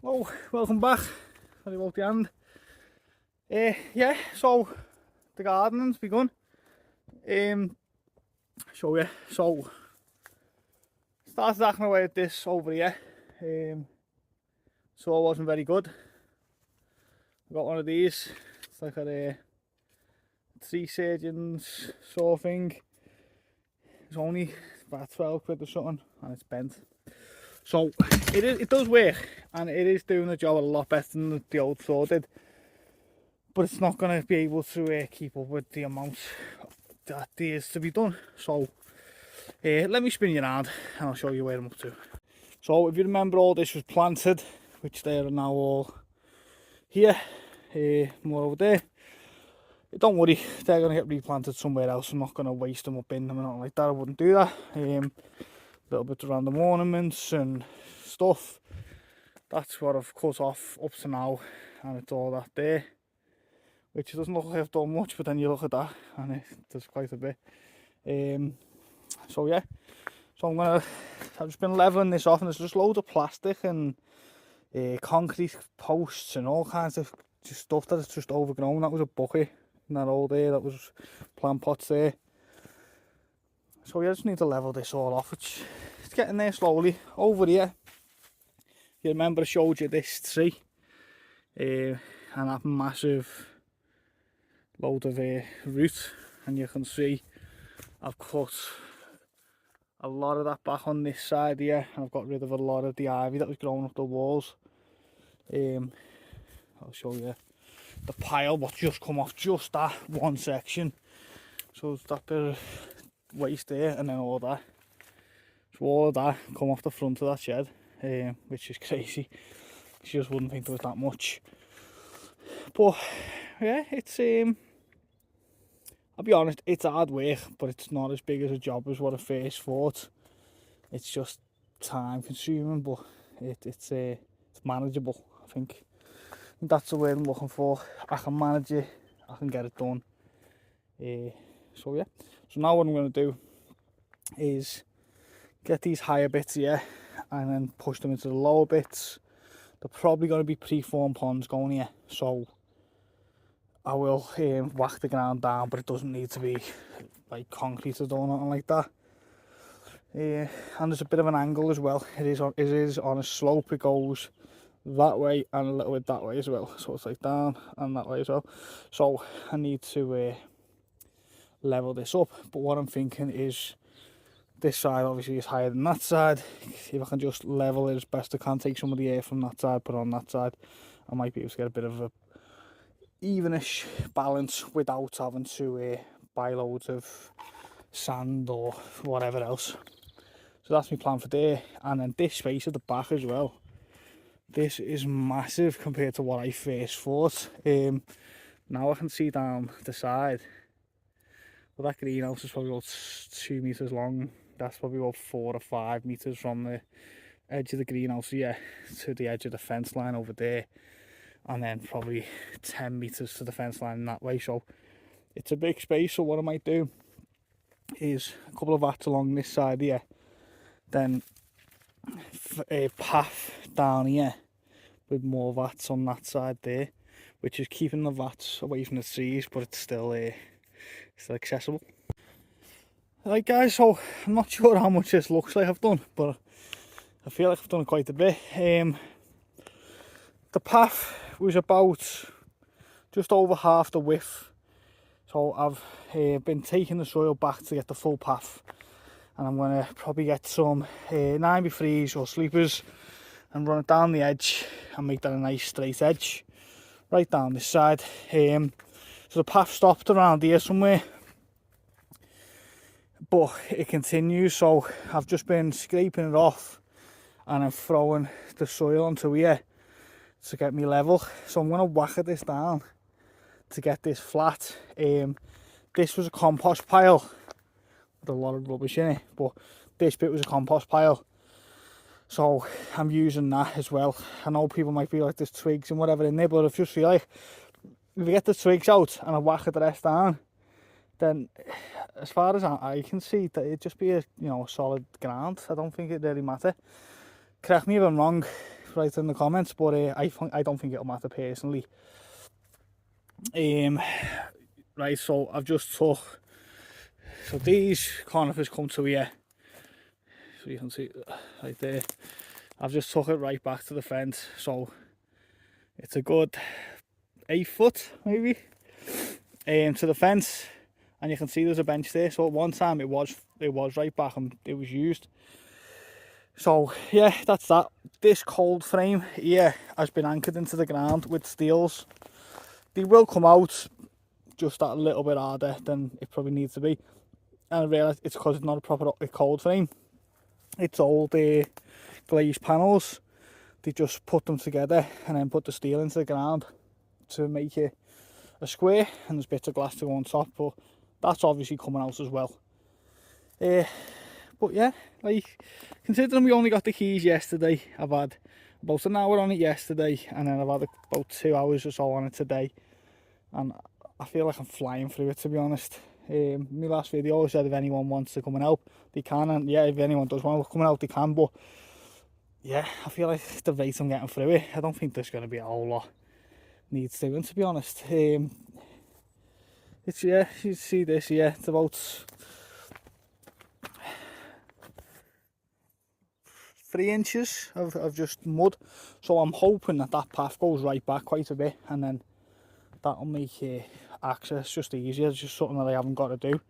Hello, welcome back. Sorry about the end. Yeah, so the gardening's begun. Show you. So started acting away at this over here. So it wasn't very good. I got one of these. It's like a 3 surgeons sort of thing. It's only about 12 quid or something, and it's bent. So it does work, and it is doing the job a lot better than the old saw did. But it's not going to be able to keep up with the amount that there is to be done. So let me spin you around and I'll show you where I'm up to. So if you remember, all this was planted, which they are now all here, more over there. Don't worry, they're going to get replanted somewhere else. I'm not going to waste them up in them and nothing like that. I wouldn't do that. Little bit of random ornaments and stuff. That's what I've cut off up to now, and it's all that there. Which doesn't look like I've done much, but then you look at that and it does quite a bit. So yeah, so I've just been levelling this off, and there's just loads of plastic and concrete posts and all kinds of just stuff that is just overgrown. That was a bucket in that old there, that was plant pots there. So yeah, I just need to level this all off, which it's getting there slowly. Over here, you remember I showed you this tree and that massive load of root, and you can see I've cut a lot of that back on this side here, and I've got rid of a lot of the ivy that was growing up the walls. I'll show you the pile what's just come off just that one section. So it's that bit of waste there, and then all that. So all of that come off the front of that shed, which is crazy. You just wouldn't think there was that much. But yeah, it's I'll be honest, it's hard work, but it's not as big as a job as what I first thought. It's just time consuming, but it's manageable. I think that's the word I'm looking for. I can manage it, I can get it done. So yeah, so now what I'm going to do is get these higher bits here and then push them into the lower bits. They're probably going to be pre-formed ponds going here, so I will whack the ground down, but it doesn't need to be like concrete or nothing like that. And there's a bit of an angle as well. It is on a slope. It goes that way and a little bit that way as well. So it's like down and that way as well. So I need to level this up. But what I'm thinking is this side obviously is higher than that side. If I can just level it as best I can, take some of the air from that side, put it on that side, I might be able to get a bit of a evenish balance without having to buy loads of sand or whatever else. So that's my plan for there. And then this space at the back as well, this is massive compared to what I first thought. Now I can see down the side, well, that greenhouse is probably about 2 meters long. That's probably about 4 or 5 meters from the edge of the greenhouse here to the edge of the fence line over there, and then probably 10 meters to the fence line in that way. So it's a big space. So what I might do is a couple of vats along this side here, then a path down here with more vats on that side there, which is keeping the vats away from the trees, but it's still accessible. Right guys, so I'm not sure how much this looks like I've done, but I feel like I've done quite a bit. The path was about just over half the width, so I've been taking the soil back to get the full path, and I'm going to probably get some 9x3s or sleepers and run it down the edge and make that a nice straight edge right down this side. So the path stopped around here somewhere, but it continues, so I've just been scraping it off and I'm throwing the soil onto here to get me level. So I'm going to whack this down to get this flat. This was a compost pile with a lot of rubbish in it, but this bit was a compost pile, so I'm using that as well. I know people might be like, there's twigs and whatever in there, but I just feel like if I get the twigs out and I whack the rest down, then as far as I can see, that it'd just be a solid ground. I don't think it'd really matter. Correct me if I'm wrong, right in the comments, but I don't think it'll matter personally. Right, so I've just took, so these conifers come to here, so you can see right there. I've just took it right back to the fence, so it's a good 8 foot maybe to the fence, and you can see there's a bench there. So at one time it was right back and it was used. So yeah, that's that. This cold frame here has been anchored into the ground with steels. They will come out just that little bit harder than it probably needs to be, and I realise it's because it's not a proper cold frame. It's old glazed panels. They just put them together and then put the steel into the ground to make it a square, and there's bits of glass to go on top, but that's obviously coming out as well. But yeah, like, considering we only got the keys yesterday, I've had about an hour on it yesterday, and then I've had about 2 hours or so on it today, and I feel like I'm flying through it, to be honest. My last video I said if anyone wants to come and help, they can, and yeah, if anyone does want to come and help, they can, but yeah, I feel like the rate I'm getting through it, I don't think there's going to be a whole lot needs doing, to be honest. It's, yeah, you see this, yeah, it's about 3 inches of just mud, so I'm hoping that path goes right back quite a bit, and then that'll make access just easier. It's just something that I haven't got to do.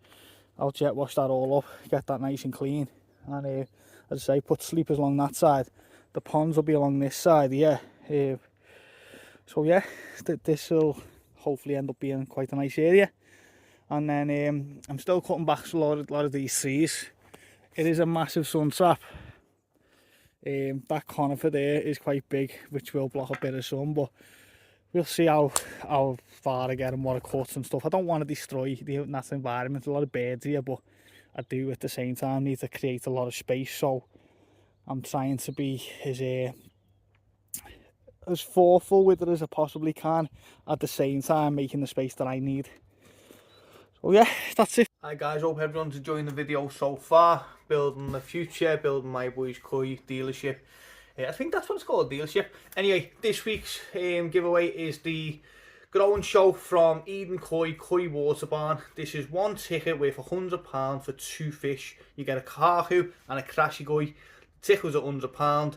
I'll jet wash that all up, get that nice and clean, and as I say, put sleepers along that side. The ponds will be along this side, yeah. So yeah, this will hopefully end up being quite a nice area. And then I'm still cutting back a lot of these trees. It is a massive sun trap. That conifer there is quite big, which will block a bit of sun, but we'll see how far I get and what it cuts and stuff. I don't want to destroy the natural environment. There's a lot of birds here, but I do at the same time need to create a lot of space, so I'm trying to be as thoughtful with it as I possibly can, at the same time making the space that I need. So yeah, that's it. Hi guys, hope everyone's enjoying the video so far. Building the future, building my boys koi dealership. I think that's what it's called, dealership. Anyway, this week's giveaway is the growing show from Eden Koi Water Barn. This is one ticket worth £100 for 2 fish. You get a kahu and a crashy koi. Ticket was £100.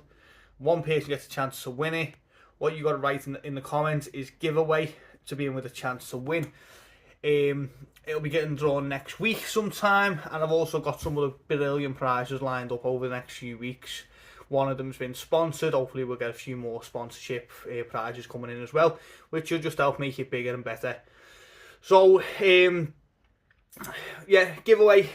One person gets a chance to win it. What you got to write in the comments is giveaway to be in with a chance to win. It'll be getting drawn next week sometime, and I've also got some of the brilliant prizes lined up over the next few weeks. One of them's been sponsored. Hopefully we'll get a few more sponsorship prizes coming in as well, which will just help make it bigger and better. So yeah, giveaway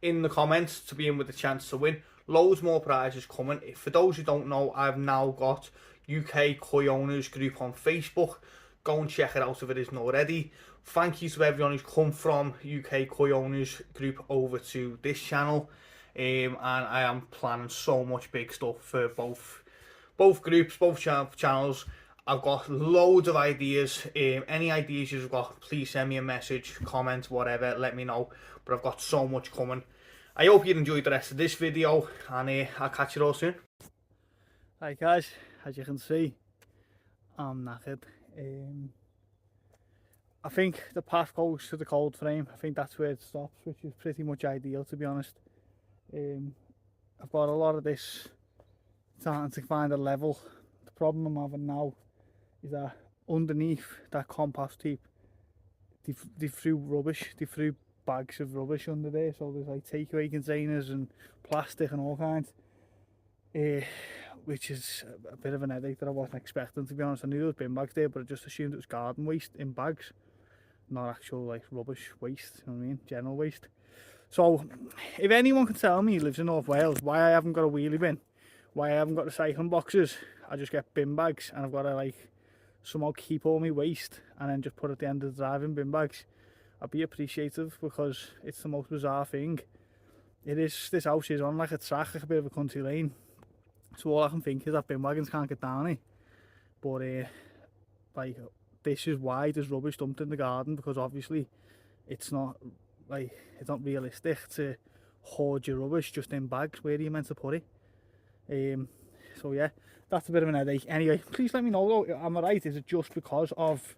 in the comments to be in with a chance to win. Loads more prizes coming. For those who don't know, I've now got UK Koi Owners group on Facebook. Go and check it out if it isn't already. Thank you to everyone who's come from UK Koi Owners group over to this channel. And I am planning so much big stuff for both groups, both channels. I've got loads of ideas. Any ideas you've got, please send me a message, comment, whatever, let me know. But I've got so much coming. I hope you enjoyed the rest of this video, and I'll catch you all soon. Hi guys, as you can see, I'm knackered. I think the path goes to the cold frame. I think that's where it stops, which is pretty much ideal, to be honest. I've got a lot of this starting to find a level. The problem I'm having now is that underneath that compost heap, they threw rubbish. They threw bags of rubbish under there, so there's like takeaway containers and plastic and all kinds, which is a bit of an headache that I wasn't expecting, to be honest. I knew there was bin bags there, but I just assumed it was garden waste in bags, not actual like rubbish waste, you know what I mean, general waste. So if anyone can tell me who lives in North Wales why I haven't got a wheelie bin, why I haven't got recycling boxes, I just get bin bags and I've got to like somehow keep all my waste and then just put it at the end of the drive in bin bags, I'd be appreciative, because it's the most bizarre thing. This house is on like a track, like a bit of a country lane, so all I can think is that bin wagons can't get down it. But like, this is why there's rubbish dumped in the garden, because obviously it's not realistic to hoard your rubbish just in bags. Where are you meant to put it? So yeah, that's a bit of an headache. Anyway, please let me know though, am I right? Is it just because of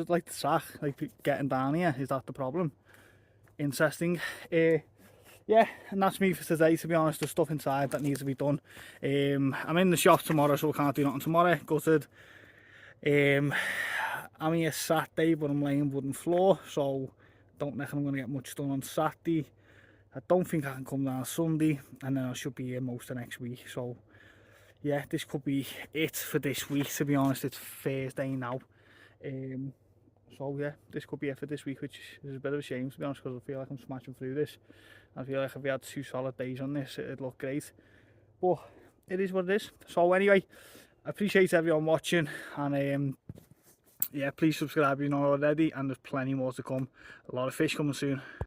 like the sack, like getting down here? Is that the problem? Interesting. Yeah, and that's me for today, to be honest. There's stuff inside that needs to be done. I'm in the shop tomorrow, so I can't do nothing tomorrow. Gutted. I'm here Saturday, but I'm laying wooden floor, so don't reckon I'm going to get much done on Saturday. I don't think I can come down Sunday, and then I should be here most of next week. So yeah, this could be it for this week, to be honest. It's Thursday now. So yeah, this could be it for this week, which is a bit of a shame, to be honest, because I feel like I'm smashing through this. I feel like if we had 2 solid days on this, it'd look great. But it is what it is. So anyway, I appreciate everyone watching, and yeah, please subscribe if you're not already, and there's plenty more to come. A lot of fish coming soon.